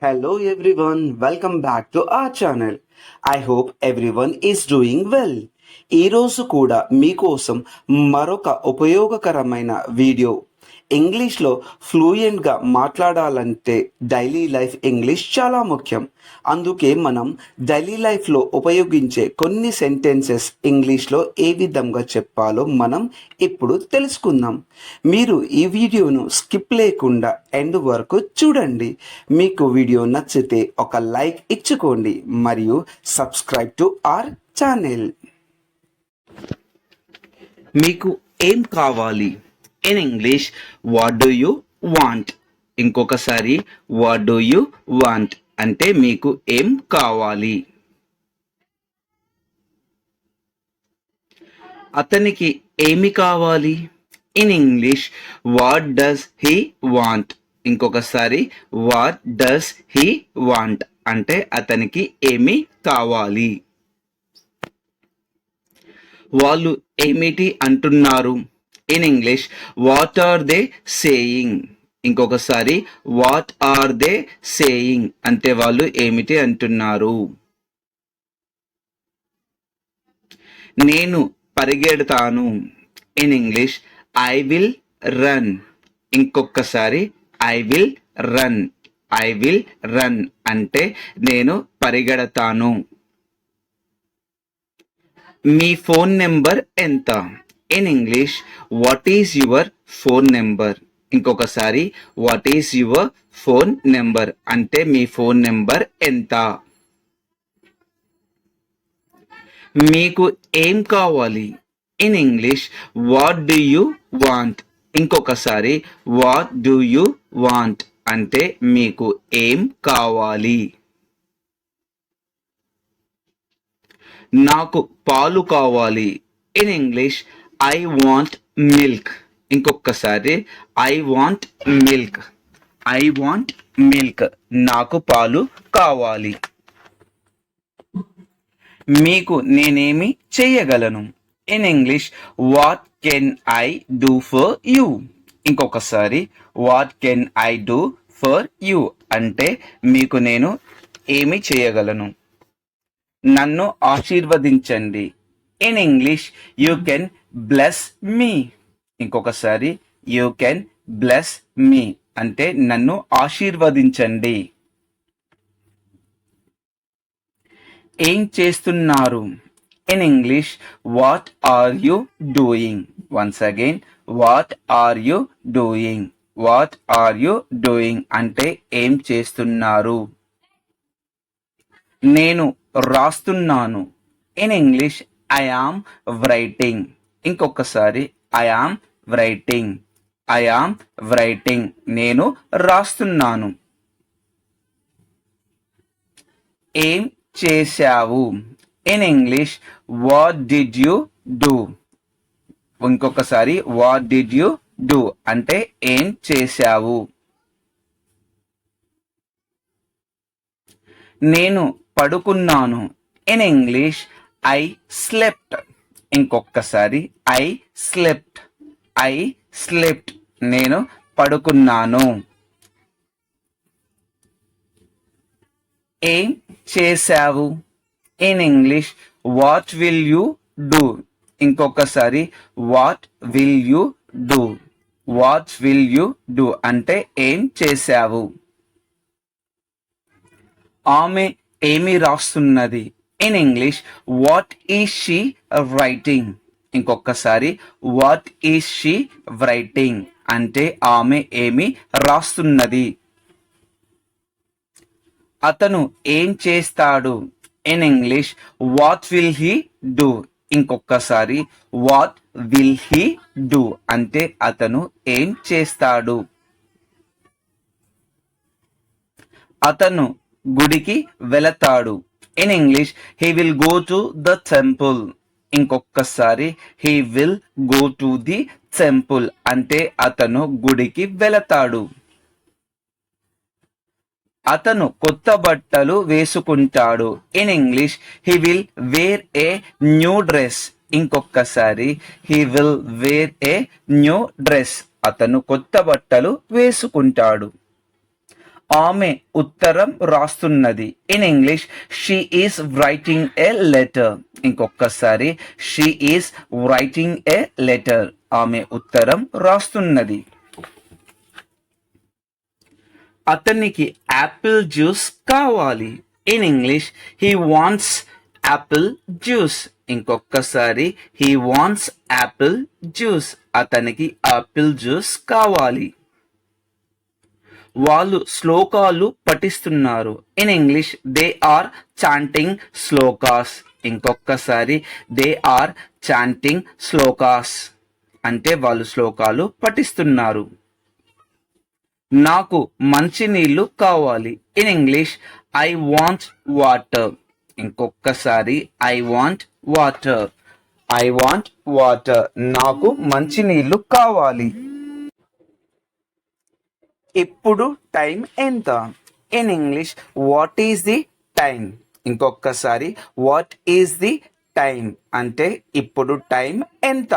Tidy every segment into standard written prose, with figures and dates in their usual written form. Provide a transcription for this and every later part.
Hello everyone, welcome back to our channel. I hope everyone is doing well. ఈరోజు కూడా మీకోసం మరొక ఉపయోగకరమైన వీడియో. ఇంగ్లీష్లో ఫ్లూయెంట్గా మాట్లాడాలంటే డైలీ లైఫ్ ఇంగ్లీష్ చాలా ముఖ్యం. అందుకే మనం డైలీ లైఫ్లో ఉపయోగించే కొన్ని సెంటెన్సెస్ ఇంగ్లీష్లో ఏ విధంగా చెప్పాలో మనం ఇప్పుడు తెలుసుకుందాం. మీరు ఈ వీడియోను స్కిప్ లేకుండా ఎండ్ వరకు చూడండి. మీకు వీడియో నచ్చితే ఒక లైక్ ఇచ్చుకోండి మరియు సబ్స్క్రైబ్ టు అవర్ ఛానల్. మీకు ఏం కావాలి? In English what do you want. ఇంకొకసారి వాట్ డూ యూ వాంట్ అంటే మీకు ఏం కావాలి. అతనికి ఏమి కావాలి? In English what does he want. ఇంకొకసారి వాట్ డస్ హీ వాంట్ అంటే అతనికి ఏమి కావాలి. వాళ్ళు ఏమిటి అంటున్నారు? In English what are they saying. ఇంకొకసారి వాట్ ఆర్ దే సేయింగ్ అంటే వాళ్ళు ఏమిటి అంటున్నారు. నేను పరిగెడతాను. In English I will run. ఇంకొకసారి I will run. I will run అంటే నేను పరిగెడతాను. మీ ఫోన్ నెంబర్ ఎంత? In English what is your phone number. ఇంకొకసారి what is your phone number అంటే మీ ఫోన్ నెంబర్ ఎంత. మీకు ఏం కావాలి? In English what do you want. ఇంకొకసారి వాట్ డూ యూ వాంట్ అంటే మీకు ఏం కావాలి. నాకు పాలు కావాలి. In English I want milk. ఇంకొకసారి I want milk. I want milk నాకు పాలు కావాలి. మీకు నేనేమి చేయగలను? In English what can I do for you. ఇంకొకసారి what can I do for you అంటే మీకు నేను ఏమి చేయగలను. నన్ను ఆశీర్వదించండి. In English you can bless me. ఇంకొకసారి యూ కెన్ బ్లెస్ మీ అంటే నన్ను ఆశీర్వదించండి. ఏం చేస్తున్నారు? In English what are you doing. Once again what are you doing. What are you doing అంటే ఏం చేస్తున్నారు. నేను రాస్తున్నాను. In English I am writing. ఇంకొకసారి I am writing. I am writing నేను రాస్తున్నాను. ఏం చేశావు? In English what did you do. ఇంకొకసారి వాట్ డిడ్ యు డూ అంటే ఏం చేశావు. నేను పడుకున్నాను. In English I slept. ఇంకొకసారి ఐ స్లెప్ట్. ఐ స్లెప్ట్ నేను పడుకున్నాను. ఏం చేశావు? In English what will you do. ఇంకొకసారి what will you do. What will you do అంటే ఏం చేశావు. ఆమె ఏమి రాస్తున్నది? In English what is she writing. ఇంకొకసారి వాట్ ఈజ్ షీ రైటింగ్ అంటే ఆమె ఏమి రాస్తున్నది. అతను ఏం చేస్తాడు? In English what will he do. ఇంకొకసారి వాట్ విల్ హీ డూ అంటే అతను ఏం చేస్తాడు. అతను గుడికి వెళతాడు. In English he will go to the temple. ఇంకొకసారి he will go to the temple అంటే అతను గుడికి వెళతాడు. అతను కొత్త బట్టలు వేసుకుంటాడు. In English he will wear a new dress. ఇంకొకసారి he will wear a new dress అతను కొత్త బట్టలు వేసుకుంటాడు. ఆమె ఉత్తరం రాస్తున్నది. In English she is writing a letter. ఇంకొకసారి she is writing a letter. ఆమె ఉత్తరం రాస్తున్నది. అతనికి యాపిల్ జ్యూస్ కావాలి. In English he wants apple juice. ఇంకొకసారి హీ వాంట్స్ యాపిల్ జ్యూస్. అతనికి యాపిల్ జ్యూస్ కావాలి. వాళ్ళు శ్లోకాలు పఠిస్తున్నారు. In English they are chanting shlokas. ఇంకొకసారి దే ఆర్ చాంటింగ్ శ్లోకాస్ అంటే వాళ్ళు శ్లోకాలు పఠిస్తున్నారు. నాకు మంచినీళ్ళు కావాలి. In English I want water. ఇంకొకసారి I want water. I want water. నాకు మంచినీళ్ళు కావాలి. ఇప్పుడు టైం ఎంత? In English what is the time. ఇంకొకసారి వాట్ ఈస్ ది టైం అంటే ఇప్పుడు టైం ఎంత?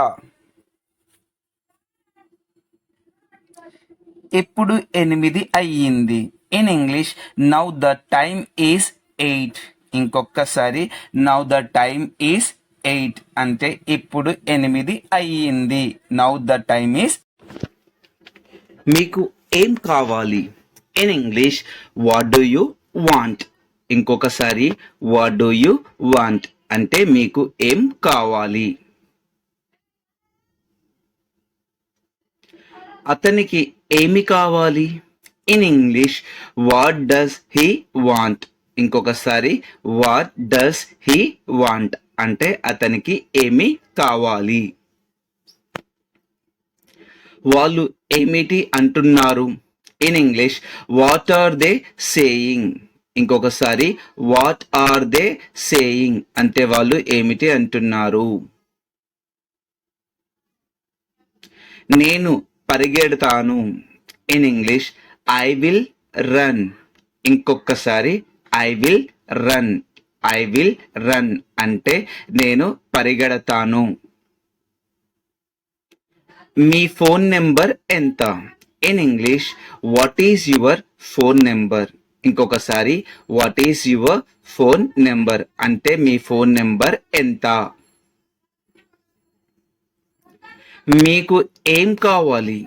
ఇప్పుడు 8 అయ్యింది. In English now the time is 8. ఇంకొకసారి నౌ ద టైమ్ ఈస్ 8 అంటే ఇప్పుడు 8 అయ్యింది. Now the time is. మీకు ఏం కావాలి? In English what do you want. ఇంకొకసారి వాట్ డూ యూ వాంట్ అంటే మీకు ఏం కావాలి. అతనికి ఏమి కావాలి? In English what does he want. ఇంకొకసారి వాట్ డస్ హీ వాంట్ అంటే అతనికి ఏమి కావాలి. వాళ్ళు ఏమిటి అంటున్నారు? In English what are they saying. ఇంకొకసారి వాట్ ఆర్ దే సేయింగ్ అంటే వాళ్ళు ఏమిటి అంటున్నారు. నేను పరిగెడతాను. In English I will run. ఇంకొకసారి I will run. I will run అంటే నేను పరిగెడతాను. మీ ఫోన్ నెంబర్ ఎంత? In English what is your phone number. ఇంకొకసారి what is your phone number అంటే మీ ఫోన్ నెంబర్ ఎంత. మీకు ఏం కావాలి?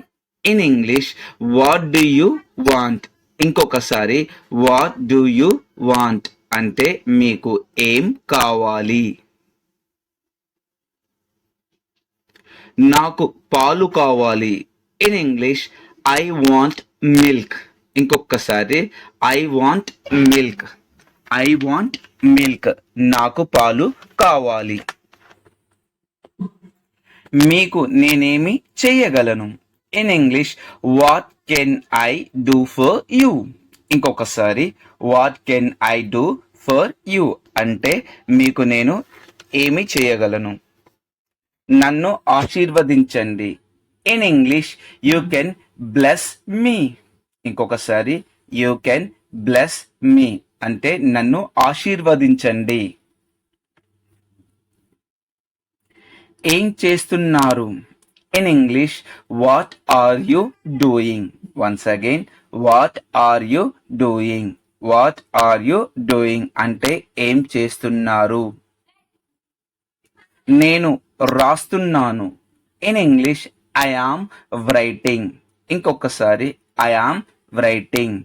In English what do you want. ఇంకొకసారి వాట్ డూ యూ వాంట్ అంటే మీకు ఏం కావాలి. నాకు పాలు కావాలి. In English I want milk. ఇంకొకసారి I want milk. I want milk. నాకు పాలు కావాలి. మీకు నేనేమి చేయగలను? In English what can I do for you. ఇంకొకసారి what can I do for you అంటే మీకు నేను ఏమి చేయగలను. నన్ను ఆశీర్వదించండి. In English you can bless me. ఇంకొకసారి యూ కెన్ బ్లెస్ మీ అంటే నన్ను ఆశీర్వదించండి. ఏం చేస్తున్నారు? In English what are you doing. Once again what are you doing. What are you doing అంటే ఏం చేస్తున్నారు. నేను రాస్తున్నాను. In English I am writing. ఇంకొకసారి I am writing.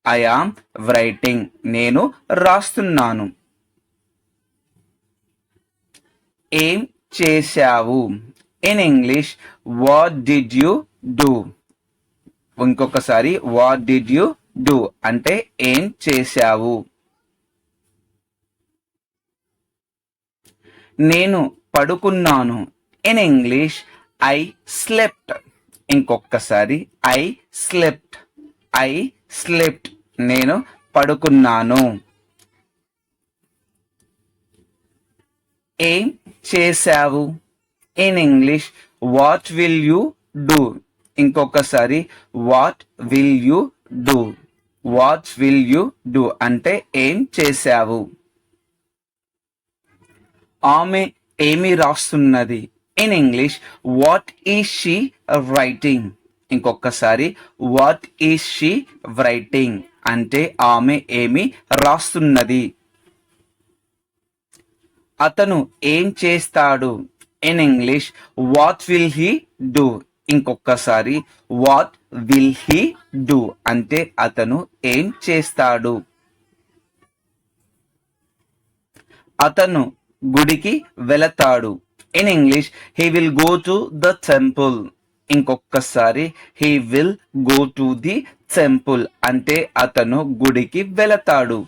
I am writing నేను రాస్తున్నాను. ఏం చేశావు? In English what did you do. ఇంకొకసారి వాట్ డిడ్ యు డూ అంటే ఏం చేశావు. నేను పడుకున్నాను. In English I slept. ఇంకొకసారి ఐ స్లెప్ట్. ఐ స్లెప్ట్ నేను పడుకున్నాను. ఏం చేశావు? In English what will you do. ఇంకొకసారి what will you do. What will you do అంటే ఏం చేశావు. ఆమె ఏమి రాస్తున్నది? In English what is she writing. ఇంకొకసారి వాట్ ఈజ్ షీ రైటింగ్ అంటే ఆమె ఏమి రాస్తున్నది. అతను ఏం చేస్తాడు? In English what will he do. ఇంకొకసారి వాట్ విల్ హీ డూ అంటే అతను ఏం చేస్తాడు. అతను గుడికి వెళతాడు. In English he will go to the temple. ఇంకొకసారి he will go to the temple అంటే అతను గుడికి వెళతాడు.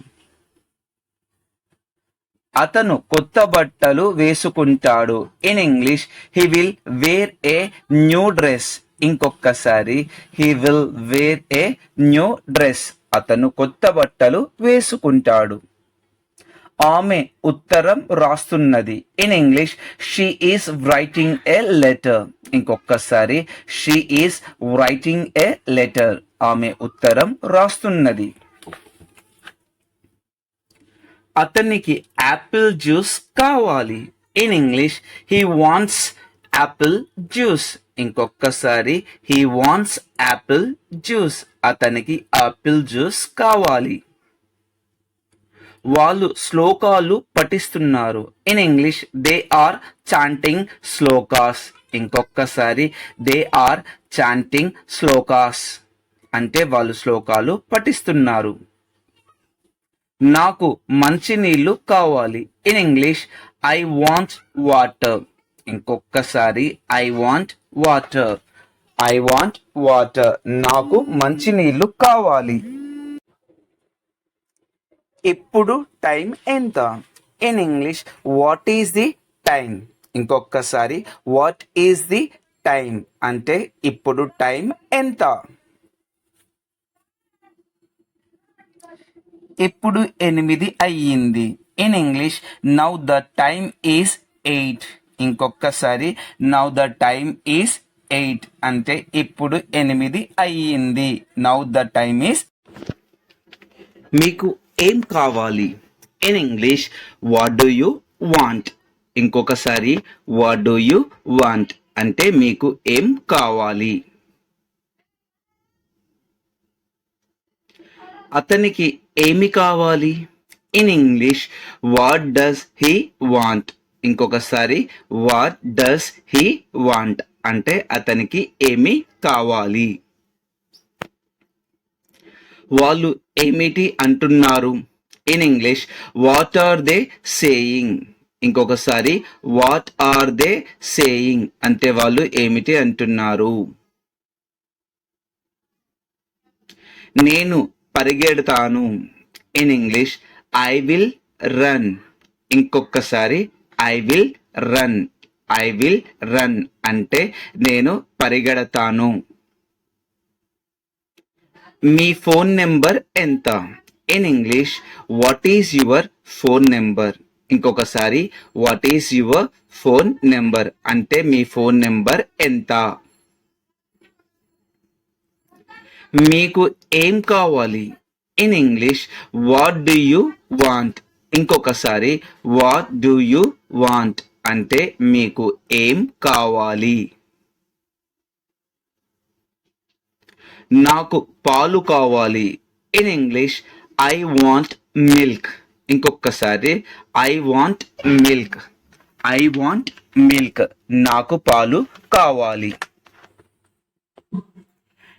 అతను కొత్త బట్టలు వేసుకుంటాడు. In English he will wear a new dress. ఇంకొకసారి he will wear a new dress. అతను కొత్త బట్టలు వేసుకుంటాడు. ఆమె ఉత్తరం రాస్తున్నది. In English she is writing a letter. ఇంకొకసారి she is writing a letter. ఆమె ఉత్తరం రాస్తున్నది. అతనికి యాపిల్ జ్యూస్ కావాలి. In English he wants apple juice. ఇంకొకసారి హీ వాంట్స్ యాపిల్ జ్యూస్. అతనికి యాపిల్ జ్యూస్ కావాలి. వాళ్ళు శ్లోకాలు పఠిస్తున్నారు. In English they are chanting shlokas. ఇంకొకసారి దే ఆర్ చాంటింగ్ శ్లోకాస్ అంటే వాళ్ళు శ్లోకాలు పఠిస్తున్నారు. నాకు మంచినీళ్ళు కావాలి. In English I want water. ఇంకొకసారి I want water. I want water. నాకు మంచినీళ్ళు కావాలి. ఇప్పుడు టైం ఎంత? In English what is the time. ఇంకొకసారి వాట్ ఈస్ ది టైం అంటే ఇప్పుడు టైం ఎంత. ఇప్పుడు 8 అయ్యింది. In English now the time is 8. ఇంకొకసారి నౌ ద టైమ్ ఈస్ 8 అంటే ఇప్పుడు 8 అయ్యింది. Now the time is. మీకు ఏం కావాలి? In English what do you want. ఇంకొకసారి వాట్ డూ యూ వాంట్ అంటే మీకు ఏం కావాలి. అతనికి ఏమి కావాలి? In English what does he want. ఇంకొకసారి వాట్ డస్ హీ వాంట్ అంటే అతనికి ఏమి కావాలి. వాళ్ళు ఏమిటి అంటున్నారు? In English what are they saying. ఇంకొకసారి వాట్ ఆర్ దే సేయింగ్ అంటే వాళ్ళు ఏమిటి అంటున్నారు. నేను పరిగెడతాను. In English I will run. ఇంకొకసారి I will run. I will run అంటే నేను పరిగెడతాను. మీ ఫోన్ నెంబర్ ఎంత? In English what is your phone number. ఇంకొకసారి what is your phone number అంటే మీ ఫోన్ నెంబర్ ఎంత. మీకు ఏం కావాలి? In English what do you want. ఇంకొకసారి వాట్ డూ యూ వాంట్ అంటే మీకు ఏం కావాలి. నాకు పాలు కావాలి. In English I want milk. ఇంకొకసారి I want milk. I want milk నాకు పాలు కావాలి.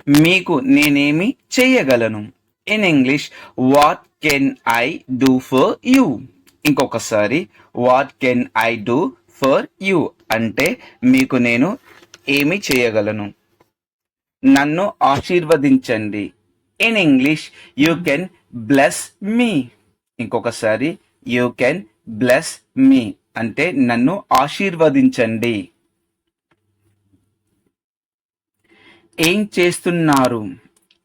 మీకు నేనేమి చేయగలను? In English what can I do for you. ఇంకొకసారి what can I do for you అంటే మీకు నేను ఏమి చేయగలను. నన్ను ఆశీర్వదించండి. In English you can bless me. ఇంకొకసారి యూ కెన్ బ్లెస్ మీ అంటే నన్ను ఆశీర్వదించండి. ఏం చేస్తున్నారు?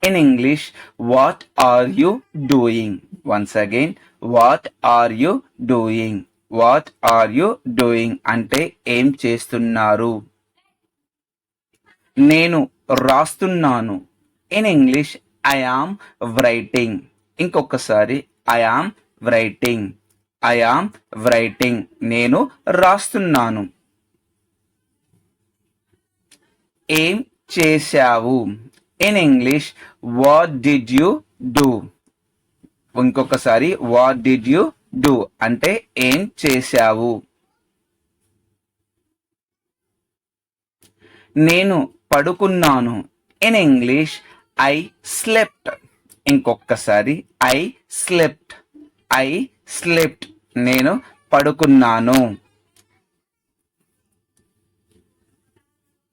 In English what are you doing. Once again what are you doing. What are you doing అంటే ఏం చేస్తున్నారు. నేను రాస్తున్నాను. In English I am writing. ఇంకొకసారి I am writing. I am writing నేను రాస్తున్నాను. ఏం చేశావు? In English what did you do. ఇంకొకసారి వాట్ డిడ్ యు డూ అంటే ఏం చేశావు. నేను పడుకున్నాను. In English I slept. ఇంకొకసారి ఐ స్లెప్ట్. I slept. నేను పడుకున్నాను.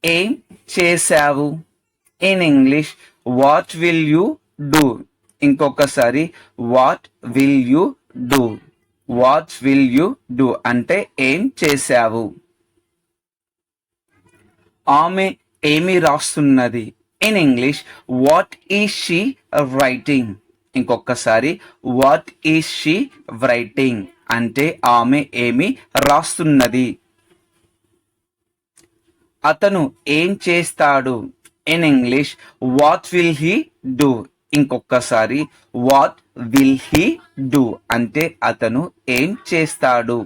ఏం చేశావు. In English what will you do. ఇంకొకసారి what will you do. What will you do అంటే ఏం చేశావు. ఆమె ఏమి రాస్తున్నది. In English what is she writing. ఇంకొకసారి వాట్ ఈజ్ షీ రైటింగ్ అంటే ఆమె ఏమి రాస్తున్నది. అతను ఏం చేస్తాడు. In English what will he do. ఇంకొకసారి వాట్ విల్ హీ డూ అంటే అతను ఏం చేస్తాడు.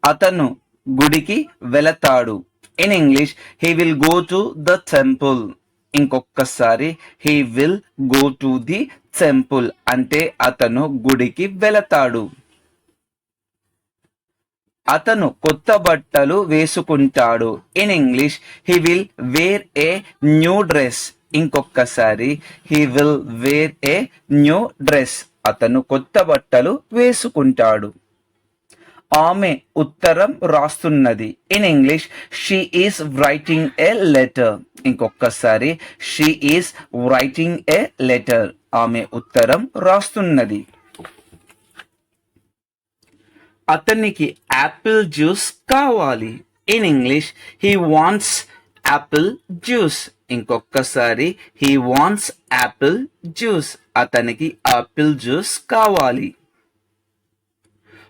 అతను గుడికి వెళతాడు. In English he will go to the temple. ఇంకొకసారి he will go to the temple అంటే అతను గుడికి వెళతాడు. అతను కొత్త బట్టలు వేసుకుంటాడు. In English he will wear a new dress. ఇంకొకసారి he will wear a new dress. అతను కొత్త బట్టలు వేసుకుంటాడు. ఆమె ఉత్తరం రాస్తున్నది. In English she is writing a letter. ఇంకొకసారి she is writing a letter. ఆమె ఉత్తరం రాస్తున్నది. అతనికి యాపిల్ జ్యూస్ కావాలి. In English he wants apple juice. ఇంకొకసారి హీ వాంట్స్ యాపిల్ జ్యూస్. అతనికి యాపిల్ జ్యూస్ కావాలి.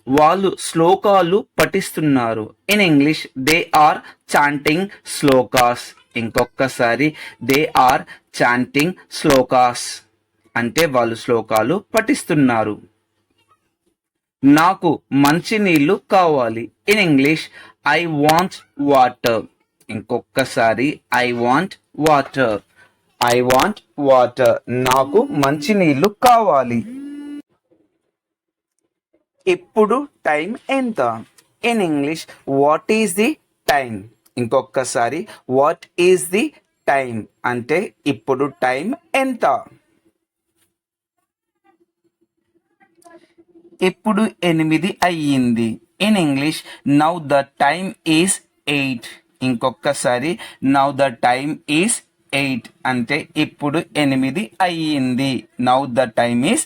వాళ్ళు శ్లోకాలు పఠిస్తున్నారు. In English they are chanting shlokas. ఇంకొకసారి దే ఆర్ చాంటింగ్ శ్లోకాస్ అంటే వాళ్ళు శ్లోకాలు పఠిస్తున్నారు. నాకు మంచినీళ్ళు కావాలి. In English I want water. ఇంకొకసారి I want water. I want water. నాకు మంచినీళ్ళు కావాలి. ఇప్పుడు టైం ఎంత. In English what is the time. ఇంకొకసారి వాట్ ఈస్ ది టైం అంటే ఇప్పుడు టైం ఎంత. ఇప్పుడు 8 అయ్యింది. In English now the time is 8. ఇంకొకసారి నౌ ద టైమ్ ఈస్ 8 అంటే ఇప్పుడు 8 అయ్యింది. Now the time is